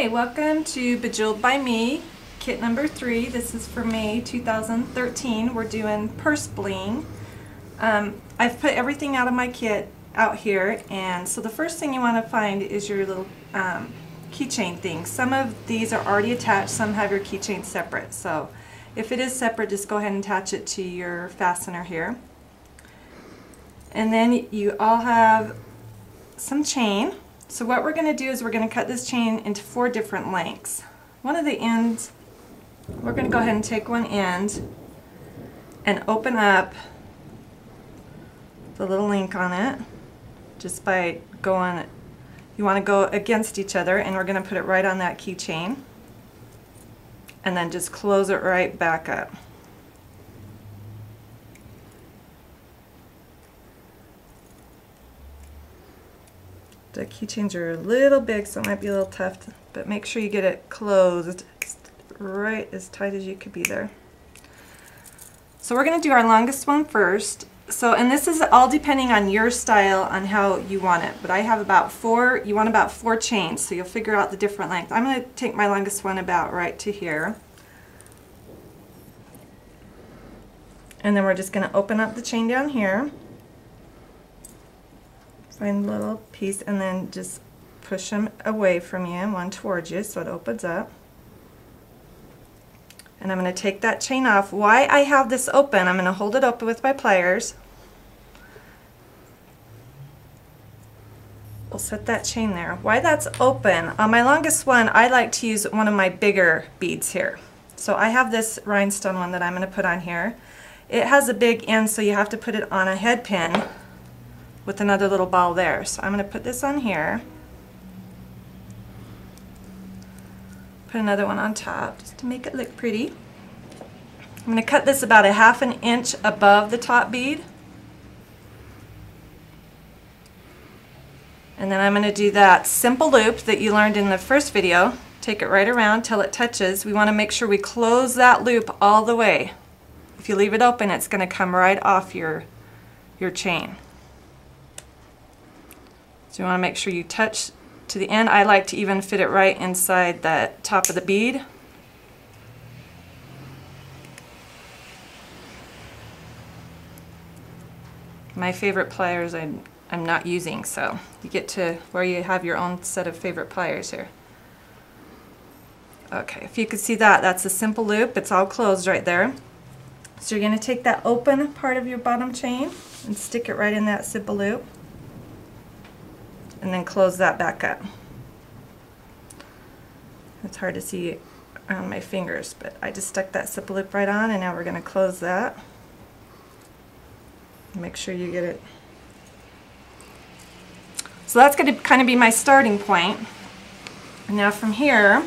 Hi, welcome to Bejeweled by Me, kit number 3. This is for May 2013. We're doing purse bling. I've put everything out of my kit out here, and so the first thing you want to find is your little keychain thing. Some of these are already attached, some have your keychain separate. So if it is separate, just go ahead and attach it to your fastener here. And then you all have some chain. So what we're going to do is we're going to cut this chain into 4 different lengths. One of the ends, we're going to go ahead and take one end and open up the little link on it just by going, you want to go against each other, and we're going to put it right on that keychain and then just close it right back up. The keychains are a little big, so it might be a little tough, but make sure you get it closed right as tight as you could be there. So we're going to do our longest one first. So, and this is all depending on your style on how you want it, but I have about 4, you want about 4 chains, so you'll figure out the different length. I'm going to take my longest one about right to here. And then we're just going to open up the chain down here. Find a little piece and then just push them away from you and one towards you so it opens up. And I'm going to take that chain off. Why I have this open, I'm going to hold it open with my pliers. We'll set that chain there. Why that's open, on my longest one I like to use one of my bigger beads here. So I have this rhinestone one that I'm going to put on here. It has a big end, so you have to put it on a head pin with another little ball there. So I'm going to put this on here, put another one on top just to make it look pretty. I'm going to cut this about a ½ an inch above the top bead, and then I'm going to do that simple loop that you learned in the first video. Take it right around till it touches. We want to make sure we close that loop all the way. If you leave it open, it's going to come right off your chain. So you want to make sure you touch to the end. I like to even fit it right inside the top of the bead. My favorite pliers I'm not using, so you get to where you have your own set of favorite pliers here. Okay, if you could see that, that's a simple loop. It's all closed right there. So you're going to take that open part of your bottom chain and stick it right in that simple loop, and then close that back up. It's hard to see on my fingers, but I just stuck that simple loop right on, and now we're going to close that. Make sure you get it. So that's going to kind of be my starting point. And now from here,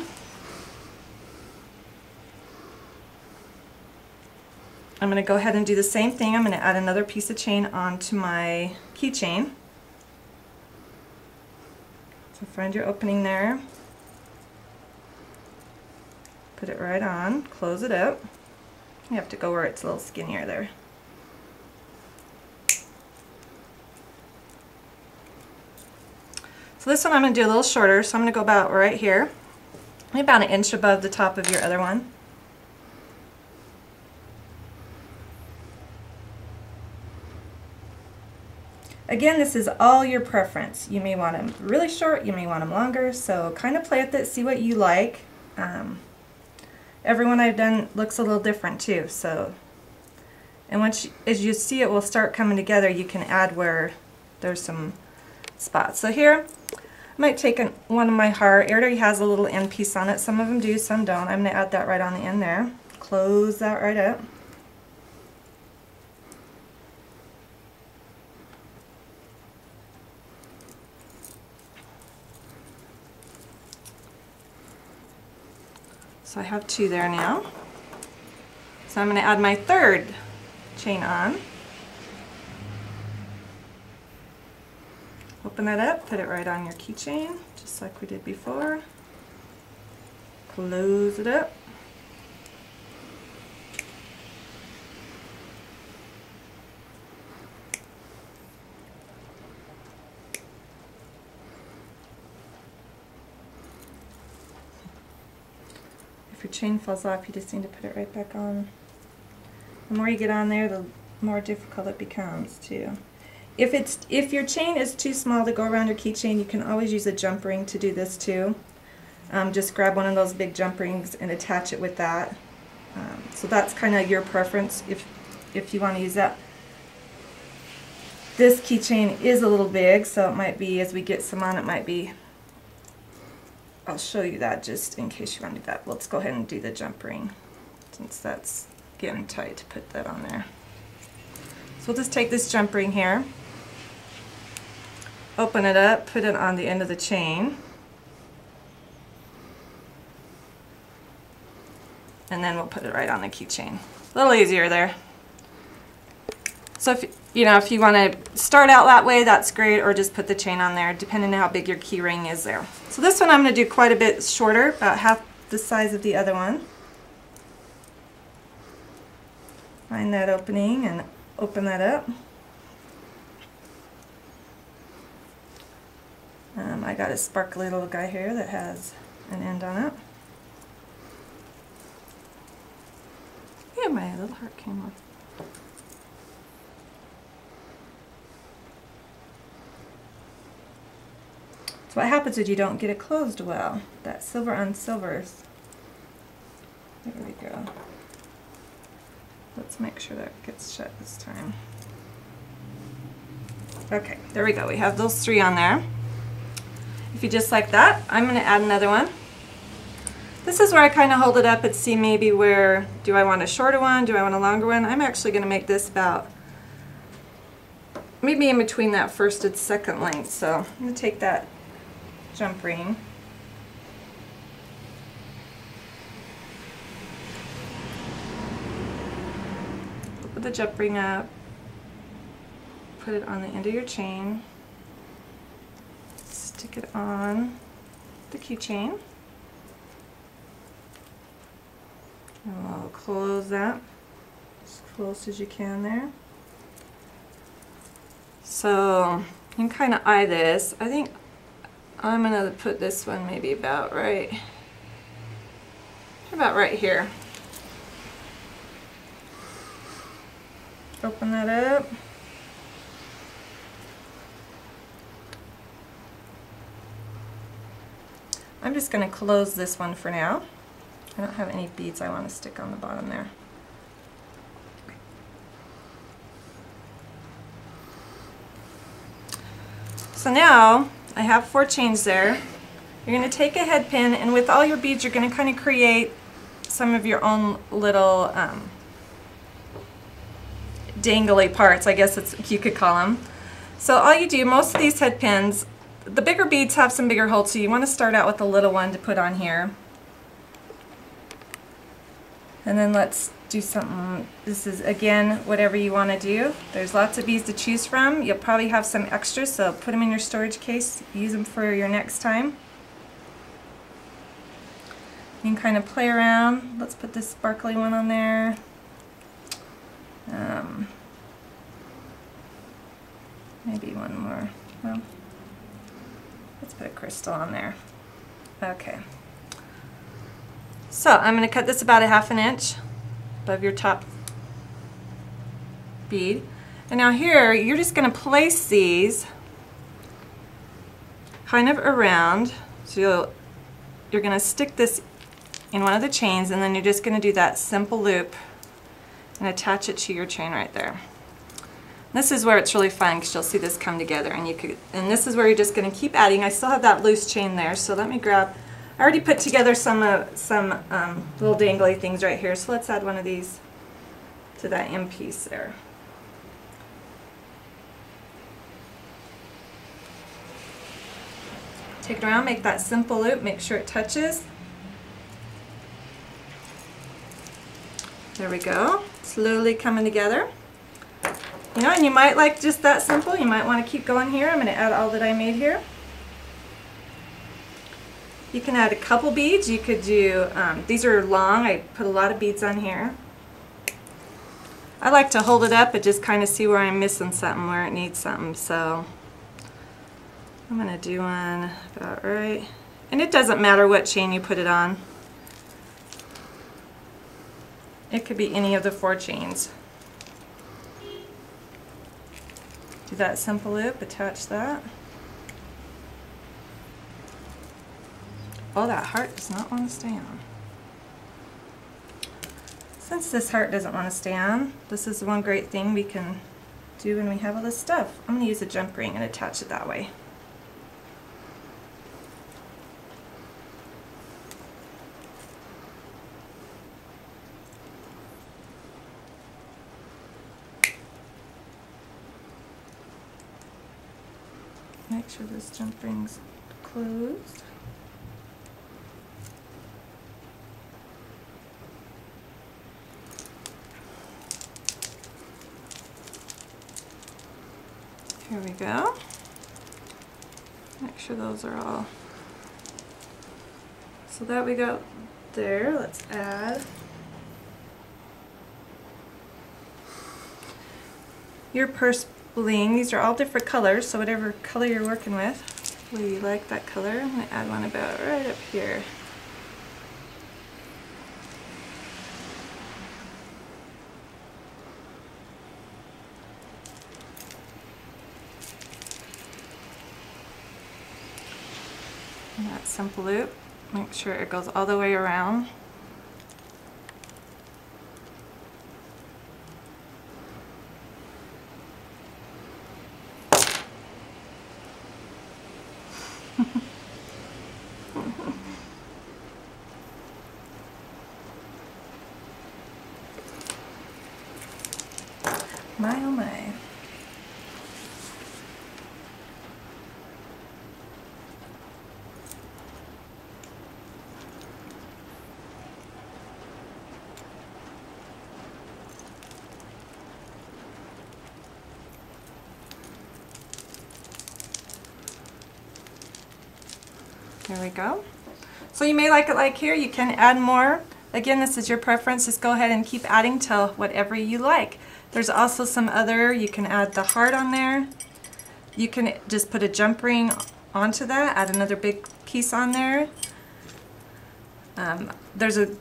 I'm going to go ahead and do the same thing. I'm going to add another piece of chain onto my keychain. So find your opening there, put it right on, close it up. You have to go where it's a little skinnier there. So this one I'm going to do a little shorter, so I'm going to go about right here, maybe about an inch above the top of your other one. Again, this is all your preference. You may want them really short, you may want them longer, so kind of play with it, see what you like. Every one I've done looks a little different too. So, and once as you see it will start coming together, you can add where there's some spots. So here, I might take one of my heart. It already has a little end piece on it. Some of them do, some don't. I'm going to add that right on the end there. Close that right up. So I have 2 there now. So I'm going to add my 3rd chain on. Open that up, put it right on your keychain, just like we did before. Close it up. your chain falls off, you just need to put it right back on. The more you get on there, the more difficult it becomes too. If your chain is too small to go around your keychain, you can always use a jump ring to do this too. Just grab one of those big jump rings and attach it with that. So that's kind of your preference if you want to use that. This keychain is a little big, so it might be, as we get some on, it might be, I'll show you that just in case you want to do that. Let's go ahead and do the jump ring, since that's getting tight to put that on there. So we'll just take this jump ring here, open it up, put it on the end of the chain, and then we'll put it right on the keychain. A little easier there. So if you want to start out that way, that's great, or just put the chain on there, depending on how big your key ring is there. So this one I'm going to do quite a bit shorter, about half the size of the other one. Find that opening and open that up. I got a sparkly little guy here that has an end on it. Yeah, my little heart came off. So what happens is you don't get it closed well. That silver on silvers. There we go. Let's make sure that gets shut this time. Okay, there we go. We have those three on there. If you just like that, I'm going to add another one. This is where I kind of hold it up and see maybe where, do I want a shorter one, do I want a longer one? I'm actually going to make this about maybe in between that first and second length. So I'm going to take that jump ring, put the jump ring up, put it on the end of your chain, stick it on the keychain, and we'll close that as close as you can there. So you can kind of eye this. I think I'm going to put this one maybe about right here. Open that up. I'm just going to close this one for now. I don't have any beads I want to stick on the bottom there. So now I have 4 chains there. You're going to take a head pin, and with all your beads you're going to kind of create some of your own little dangly parts, I guess you could call them. So all you do, most of these head pins, the bigger beads have some bigger holes, so you want to start out with a little one to put on here. And then let's do something, this is again whatever you want to do. There's lots of beads to choose from. You'll probably have some extras, so put them in your storage case, use them for your next time. You can kind of play around. Let's put this sparkly one on there. Maybe one more. Well, let's put a crystal on there. Okay. So I'm going to cut this about a ½ inch above your top bead. And now here, you're just going to place these kind of around. So you're going to stick this in one of the chains, and then you're just going to do that simple loop and attach it to your chain right there. This is where it's really fun, because you'll see this come together, and this is where you're just going to keep adding. I still have that loose chain there, so let me grab. I already put together some little dangly things right here, so let's add one of these to that end piece there. Take it around, make that simple loop, make sure it touches. There we go, slowly coming together. You know, and you might like just that simple, you might want to keep going here. I'm going to add all that I made here. You can add a couple beads. You could do, these are long, I put a lot of beads on here. I like to hold it up and just kind of see where I'm missing something, where it needs something. So I'm going to do one about right. And it doesn't matter what chain you put it on. It could be any of the 4 chains. Do that simple loop, attach that. Oh, that heart does not want to stay on. Since this heart doesn't want to stay on, this is one great thing we can do when we have all this stuff. I'm going to use a jump ring and attach it that way. Make sure this jump ring's closed. Here we go. Make sure those are all. So that we got there, let's add your purse bling. These are all different colors, so whatever color you're working with, whether you like that color. I'm going to add one about right up here. And that simple loop, make sure it goes all the way around. My oh my. There we go. So you may like it like here, you can add more. Again, this is your preference, just go ahead and keep adding till whatever you like. There's also some other, you can add the heart on there. You can just put a jump ring onto that, add another big piece on there. There's a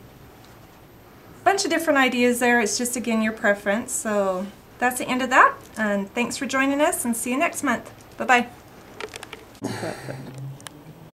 bunch of different ideas there, it's just again your preference. So that's the end of that, and thanks for joining us and see you next month. Bye-bye.